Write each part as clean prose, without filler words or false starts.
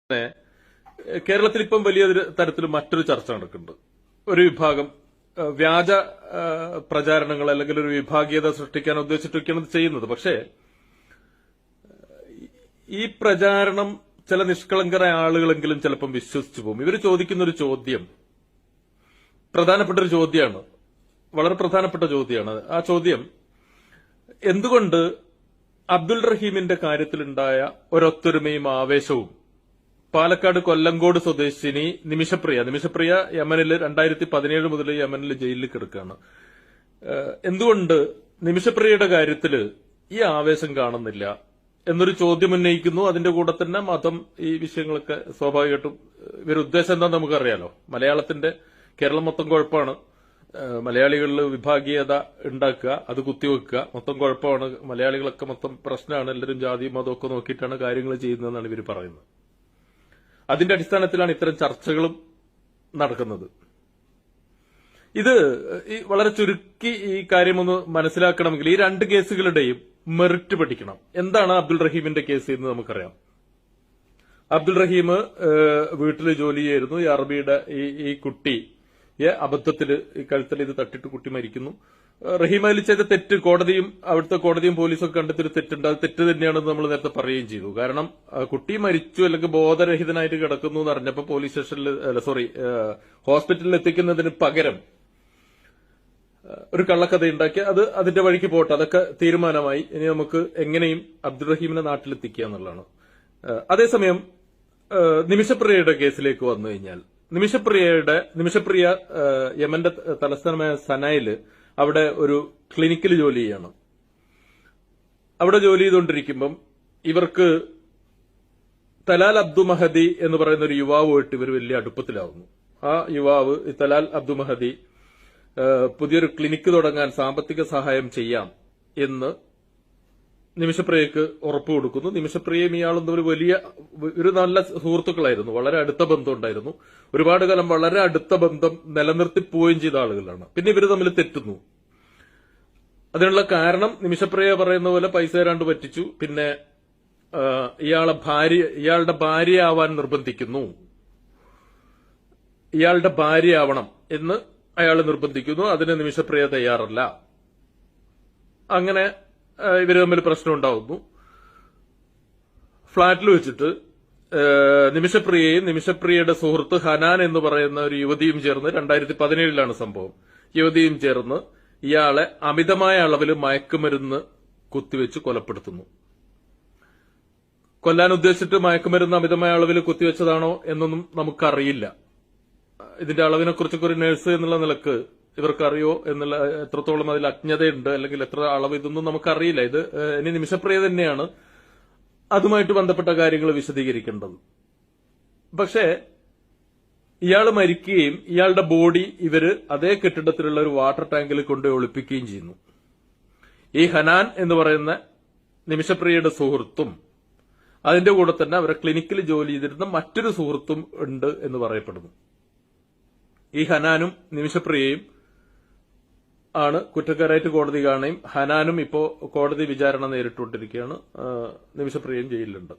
തന്നെ കേരളത്തിൽ ഇപ്പം വലിയ തരത്തിൽ മറ്റൊരു ചർച്ച നടക്കുന്നുണ്ട്. ഒരു വിഭാഗം വ്യാജ പ്രചാരണങ്ങൾ അല്ലെങ്കിൽ ഒരു വിഭാഗീയത സൃഷ്ടിക്കാൻ ഉദ്ദേശിച്ചിട്ടൊക്കെയാണ് ഇത് ചെയ്യുന്നത്. പക്ഷേ ഈ പ്രചാരണം ചില നിഷ്കളങ്കരായ ആളുകളെങ്കിലും ചിലപ്പം വിശ്വസിച്ചു പോകും. ഇവർ ചോദിക്കുന്ന ഒരു ചോദ്യം പ്രധാനപ്പെട്ട ഒരു ചോദ്യമാണ്, വളരെ പ്രധാനപ്പെട്ട ചോദ്യമാണ്. ആ ചോദ്യം, എന്തുകൊണ്ട് അബ്ദുൾ റഹീമിന്റെ കാര്യത്തിലുണ്ടായ ഒരൊത്തൊരുമയും ആവേശവും പാലക്കാട് കൊല്ലങ്കോട് സ്വദേശിനി നിമിഷപ്രിയ യമനിൽ 2017 മുതൽ യമനിൽ ജയിലിൽ കിടക്കുകയാണ്. എന്തുകൊണ്ട് നിമിഷപ്രിയയുടെ കാര്യത്തിൽ ഈ ആവേശം കാണുന്നില്ല എന്നൊരു ചോദ്യം ഉന്നയിക്കുന്നു. അതിന്റെ കൂടെ തന്നെ മതം, ഈ വിഷയങ്ങളൊക്കെ സ്വാഭാവികമായിട്ടും ഇവരുടെ ഉദ്ദേശം എന്താണെന്ന് നമുക്കറിയാലോ. മലയാളത്തിന്റെ കേരളം മൊത്തം കുഴപ്പമാണ്, മലയാളികളിൽ വിഭാഗീയത ഉണ്ടാക്കുക, അത് കുത്തിവെക്കുക, മൊത്തം കുഴപ്പമാണ്, മലയാളികളൊക്കെ മൊത്തം പ്രശ്നമാണ്, എല്ലാവരും ജാതിയും മതമൊക്കെ നോക്കിയിട്ടാണ് കാര്യങ്ങൾ ചെയ്യുന്നതെന്നാണ് ഇവർ പറയുന്നത്. അതിന്റെ അടിസ്ഥാനത്തിലാണ് ഇത്തരം ചർച്ചകളും നടക്കുന്നത്. ഇത് വളരെ ചുരുക്കി ഈ കാര്യമൊന്ന് മനസ്സിലാക്കണമെങ്കിൽ ഈ രണ്ട് കേസുകളുടെയും മെറിറ്റ് പഠിക്കണം. എന്താണ് അബ്ദുൾ റഹീമിന്റെ കേസ് എന്ന് നമുക്കറിയാം. അബ്ദുൾ റഹീം വീട്ടിൽ ജോലി ചെയ്യായിരുന്നു. ഈ അറബിയുടെ ഈ കുട്ടിയെ അബദ്ധത്തിൽ ഈ കഴുത്തിൽ ഇത് തട്ടിട്ട് കുട്ടി മരിക്കുന്നു. റഹീം അതിൽ ചെയ്ത തെറ്റ് അവിടുത്തെ കോടതിയും പോലീസൊക്കെ കണ്ടെത്തൊരു തെറ്റുണ്ട്. അത് തെറ്റ് തന്നെയാണെന്ന് നമ്മൾ നേരത്തെ പറയുകയും ചെയ്തു. കാരണം കുട്ടി മരിച്ചു അല്ലെങ്കിൽ ബോധരഹിതനായിട്ട് കിടക്കുന്നു എന്ന് അറിഞ്ഞപ്പോൾ പോലീസ് സ്റ്റേഷനിൽ ഹോസ്പിറ്റലിൽ എത്തിക്കുന്നതിന് പകരം ഒരു കള്ളക്കഥ ഉണ്ടാക്കി അത് അതിന്റെ വഴിക്ക് പോട്ടെ, അതൊക്കെ തീരുമാനമായി. ഇനി നമുക്ക് എങ്ങനെയും അബ്ദുൾ റഹീമിനെ നാട്ടിലെത്തിക്കുക എന്നുള്ളതാണ്. അതേസമയം നിമിഷപ്രിയയുടെ കേസിലേക്ക് വന്നു കഴിഞ്ഞാൽ നിമിഷപ്രിയ യമന്റെ തലസ്ഥാനമായ സനയില് അവിടെ ഒരു ക്ലിനിക്കിൽ ജോലി ചെയ്യാണ്. അവിടെ ജോലി ചെയ്തുകൊണ്ടിരിക്കുമ്പം ഇവർക്ക് തലാൽ അബ്ദു മഹദി എന്ന് പറയുന്ന ഒരു യുവാവുമായിട്ട് ഇവർ വലിയ അടുപ്പത്തിലാവുന്നു. ആ യുവാവ് തലാൽ അബ്ദു മഹദി പുതിയൊരു ക്ലിനിക്ക് തുടങ്ങാൻ സാമ്പത്തിക സഹായം ചെയ്യാം എന്ന് നിമിഷപ്രിയക്ക് ഉറപ്പ് കൊടുക്കുന്നു. നിമിഷപ്രിയയും ഇയാളും ഒരു നല്ല സുഹൃത്തുക്കളായിരുന്നു, വളരെ അടുത്ത ബന്ധം ഉണ്ടായിരുന്നു. ഒരുപാട് കാലം വളരെ അടുത്ത ബന്ധം നിലനിർത്തിപ്പോവുകയും ചെയ്ത ആളുകളാണ്. പിന്നെ ഇവർ തമ്മിൽ തെറ്റുന്നു. അതിനുള്ള കാരണം നിമിഷപ്രിയ പറയുന്ന പോലെ പൈസ തരാണ്ട് പറ്റിച്ചു. പിന്നെ ഇയാളുടെ ഭാര്യയാവാൻ നിർബന്ധിക്കുന്നു. ഇയാളുടെ ഭാര്യയാവണം എന്ന് അയാൾ നിർബന്ധിക്കുന്നു. അതിന് നിമിഷപ്രിയ തയ്യാറല്ല. അങ്ങനെ ഇവര് തമ്മിൽ പ്രശ്നം ഉണ്ടാവുന്നു. ഫ്ളാറ്റിൽ വെച്ചിട്ട് നിമിഷപ്രിയയുടെ സുഹൃത്ത് ഹനാൻ എന്ന് പറയുന്ന ഒരു യുവതിയും ചേർന്ന് 2017 സംഭവം. യുവതിയും ചേർന്ന് ഇയാളെ അമിതമായ അളവിൽ മയക്കുമരുന്ന് കുത്തിവെച്ച് കൊലപ്പെടുത്തുന്നു. കൊല്ലാൻ ഉദ്ദേശിച്ചിട്ട് മയക്കുമരുന്ന് അമിതമായ അളവിൽ കുത്തിവെച്ചതാണോ എന്നൊന്നും നമുക്കറിയില്ല. ഇതിന്റെ അളവിനെ കുറിച്ചൊക്കെ ഒരു നഴ്സ് എന്നുള്ള നിലക്ക് ഇവർക്കറിയോ എന്നുള്ള എത്രത്തോളം അതിൽ അജ്ഞതയുണ്ട് അല്ലെങ്കിൽ എത്ര അളവ് ഇതൊന്നും നമുക്കറിയില്ല. ഇത് ഇനി നിമിഷപ്രിയ തന്നെയാണ് അതുമായിട്ട് ബന്ധപ്പെട്ട കാര്യങ്ങൾ വിശദീകരിക്കേണ്ടത്. പക്ഷേ ഇയാൾ മരിക്കുകയും ഇയാളുടെ ബോഡി ഇവര് അതേ കെട്ടിടത്തിലുള്ള ഒരു വാട്ടർ ടാങ്കിൽ കൊണ്ട് ഒളിപ്പിക്കുകയും ചെയ്യുന്നു. ഈ ഹനാൻ എന്ന് പറയുന്ന നിമിഷപ്രിയയുടെ സുഹൃത്തും അതിന്റെ കൂടെ തന്നെ അവരെ ക്ലിനിക്കിൽ ജോലി ചെയ്തിരുന്ന മറ്റൊരു സുഹൃത്തും ഉണ്ട് എന്ന് പറയപ്പെടുന്നു. ഈ ഹനാനും നിമിഷപ്രിയയും ആണ് കുറ്റക്കാരായിട്ട് കോടതി കാണുകയും ഹനാനും ഇപ്പോ കോടതി വിചാരണ നേരിട്ടുകൊണ്ടിരിക്കുകയാണ്. നിമിഷപ്രിയയും ജയിലിലുണ്ട്.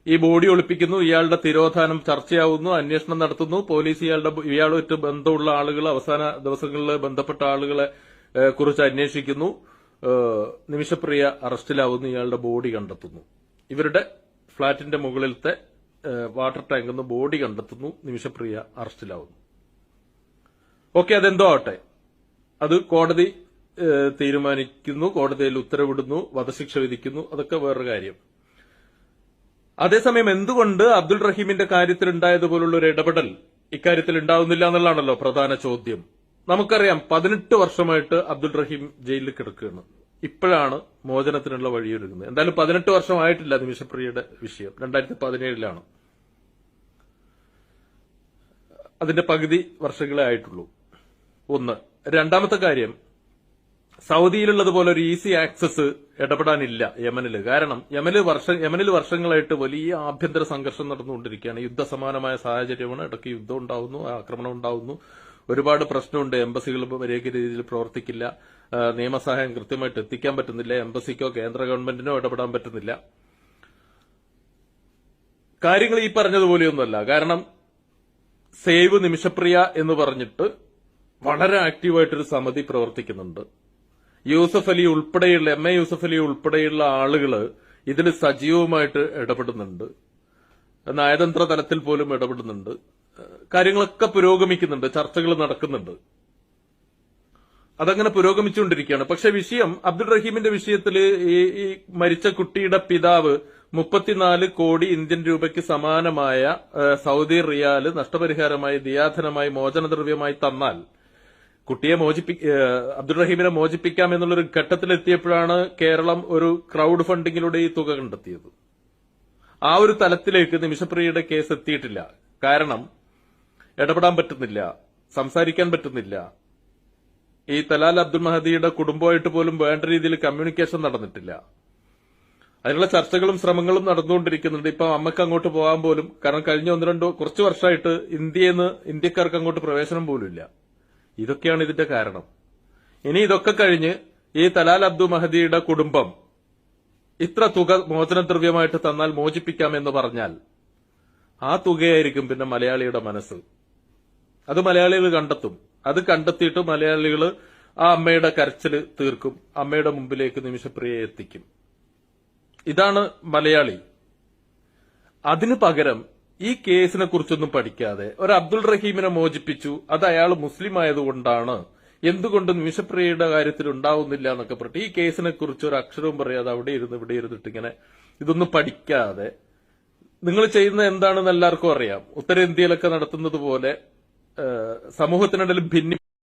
ഈ ബോഡി ഒളിപ്പിക്കുന്നു. ഇയാളുടെ തിരോധാനം ചർച്ചയാവുന്നു, അന്വേഷണം നടത്തുന്നു. പോലീസ് ഇയാളുമായിട്ട് ബന്ധമുള്ള ആളുകൾ, അവസാന ദിവസങ്ങളിൽ ബന്ധപ്പെട്ട ആളുകളെ കുറിച്ച് അന്വേഷിക്കുന്നു. നിമിഷപ്രിയ അറസ്റ്റിലാവുന്നു. ഇയാളുടെ ബോഡി കണ്ടെത്തുന്നു. ഇവരുടെ ഫ്ളാറ്റിന്റെ മുകളിലത്തെ വാട്ടർ ടാങ്കിൽ നിന്ന് ബോഡി കണ്ടെത്തുന്നു. നിമിഷപ്രിയ അറസ്റ്റിലാവുന്നു. ഓക്കെ, അതെന്തോ ആവട്ടെ, അത് കോടതി തീരുമാനിക്കുന്നു, കോടതിയിൽ ഉത്തരവിടുന്നു, വധശിക്ഷ വിധിക്കുന്നു. അതൊക്കെ വേറൊരു കാര്യം. അതേസമയം എന്തുകൊണ്ട് അബ്ദുൾ റഹീമിന്റെ കാര്യത്തിൽ ഉണ്ടായതുപോലുള്ള ഒരു ഇടപെടൽ ഇക്കാര്യത്തിൽ ഉണ്ടാവുന്നില്ല എന്നുള്ളതാണല്ലോ പ്രധാന ചോദ്യം. നമുക്കറിയാം 18 വർഷമായിട്ട് അബ്ദുൾ റഹീം ജയിലിൽ കിടക്കുകയാണ്. ഇപ്പോഴാണ് മോചനത്തിനുള്ള വഴിയൊരുങ്ങുന്നത്. എന്തായാലും 18 വർഷമായിട്ടില്ല നിമിഷപ്രിയയുടെ വിഷയം. 2017 അതിന്റെ പകുതി വർഷങ്ങളെ ആയിട്ടുള്ളൂ. ഒന്ന്. രണ്ടാമത്തെ കാര്യം, സൗദിയിലുള്ളതുപോലെ ഒരു ഈസി ആക്സസ് ഇടപെടാനില്ല യമനിൽ. കാരണം യമനിൽ വർഷങ്ങളായിട്ട് വലിയ ആഭ്യന്തര സംഘർഷം നടന്നുകൊണ്ടിരിക്കുകയാണ്. യുദ്ധസമാനമായ സാഹചര്യമാണ്. ഇടയ്ക്ക് യുദ്ധം ഉണ്ടാവുന്നു, ആക്രമണം ഉണ്ടാവുന്നു, ഒരുപാട് പ്രശ്നമുണ്ട്. എംബസികൾ വലിയ രീതിയിൽ പ്രവർത്തിക്കില്ല, നിയമസഹായം കൃത്യമായിട്ട് എത്തിക്കാൻ പറ്റുന്നില്ല, എംബസിക്കോ കേന്ദ്ര ഗവൺമെന്റിനോ ഇടപെടാൻ പറ്റുന്നില്ല. കാര്യങ്ങൾ ഈ പറഞ്ഞതുപോലെയൊന്നുമല്ല. കാരണം സേവ് നിമിഷപ്രിയ എന്ന് പറഞ്ഞിട്ട് വളരെ ആക്റ്റീവായിട്ടൊരു സമിതി പ്രവർത്തിക്കുന്നുണ്ട്. യൂസഫ് അലി ഉൾപ്പെടെയുള്ള MA യൂസഫ് അലി ഉൾപ്പെടെയുള്ള ആളുകൾ ഇതിൽ സജീവമായിട്ട് ഇടപെടുന്നുണ്ട്. നയതന്ത്ര തലത്തിൽ പോലും ഇടപെടുന്നുണ്ട്. കാര്യങ്ങളൊക്കെ പുരോഗമിക്കുന്നുണ്ട്, ചർച്ചകൾ നടക്കുന്നുണ്ട്. അതങ്ങനെ പുരോഗമിച്ചുകൊണ്ടിരിക്കുകയാണ്. പക്ഷെ വിഷയം അബ്ദുൾ റഹീമിന്റെ വിഷയത്തിൽ ഈ മരിച്ച കുട്ടിയുടെ പിതാവ് 34 കോടി ഇന്ത്യൻ രൂപയ്ക്ക് സമാനമായ സൗദി റിയാല് നഷ്ടപരിഹാരമായി ദിയാധനമായി മോചനദ്രവ്യമായി തന്നാൽ കുട്ടിയെ അബ്ദുൾ റഹീമിനെ മോചിപ്പിക്കാം എന്നുള്ളൊരു ഘട്ടത്തിലെത്തിയപ്പോഴാണ് കേരളം ഒരു ക്രൗഡ് ഫണ്ടിങ്ങിലൂടെ ഈ തുക കണ്ടെത്തിയത്. ആ ഒരു തലത്തിലേക്ക് നിമിഷപ്രിയയുടെ കേസ് എത്തിയിട്ടില്ല. കാരണം ഇടപെടാൻ പറ്റുന്നില്ല, സംസാരിക്കാൻ പറ്റുന്നില്ല. ഈ തലാൽ അബ്ദുൽ മഹദിയുടെ കുടുംബമായിട്ട് പോലും വേണ്ട രീതിയിൽ കമ്മ്യൂണിക്കേഷൻ നടന്നിട്ടില്ല. അതിനുള്ള ചർച്ചകളും ശ്രമങ്ങളും നടന്നുകൊണ്ടിരിക്കുന്നുണ്ട്. ഇപ്പൊ അമ്മക്ക് അങ്ങോട്ട് പോകാൻ പോലും, കാരണം കഴിഞ്ഞ കുറച്ച് വർഷമായിട്ട് ഇന്ത്യക്കാർക്ക് അങ്ങോട്ട് പ്രവേശനം പോലും ഇല്ല. ഇതൊക്കെയാണ് ഇതിന്റെ കാരണം. ഇനി ഇതൊക്കെ കഴിഞ്ഞ് ഈ തലാൽ അബ്ദുൽ മഹദിയുടെ കുടുംബം ഇത്ര തുക മോചനദ്രവ്യമായിട്ട് തന്നാൽ മോചിപ്പിക്കാമെന്ന് പറഞ്ഞാൽ ആ തുകയായിരിക്കും പിന്നെ മലയാളിയുടെ മനസ്സ്. അത് മലയാളികൾ കണ്ടെത്തും. അത് കണ്ടെത്തിയിട്ട് മലയാളികൾ ആ അമ്മയുടെ കരച്ചിൽ തീർക്കും, അമ്മയുടെ മുമ്പിലേക്ക് നിമിഷപ്രിയയെ എത്തിക്കും. ഇതാണ് മലയാളി. അതിനു പകരം ഈ കേസിനെ കുറിച്ചൊന്നും പഠിക്കാതെ ഒരു അബ്ദുൾ റഹീമിനെ മോചിപ്പിച്ചു, അത് അയാൾ മുസ്ലിം ആയതുകൊണ്ടാണ്, എന്തുകൊണ്ട് നിമിഷപ്രിയയുടെ കാര്യത്തിൽ ഉണ്ടാവുന്നില്ല എന്നൊക്കെ പറഞ്ഞിട്ട് ഈ കേസിനെ കുറിച്ച് ഒരു അക്ഷരവും പറയാതെ അവിടെ ഇവിടെ ഇരുന്നിട്ട് ഇങ്ങനെ ഇതൊന്നും പഠിക്കാതെ നിങ്ങൾ ചെയ്യുന്നത് എന്താണെന്ന് എല്ലാവർക്കും അറിയാം. ഉത്തരേന്ത്യയിലൊക്കെ നടത്തുന്നത് പോലെ സമൂഹത്തിനിടയിൽ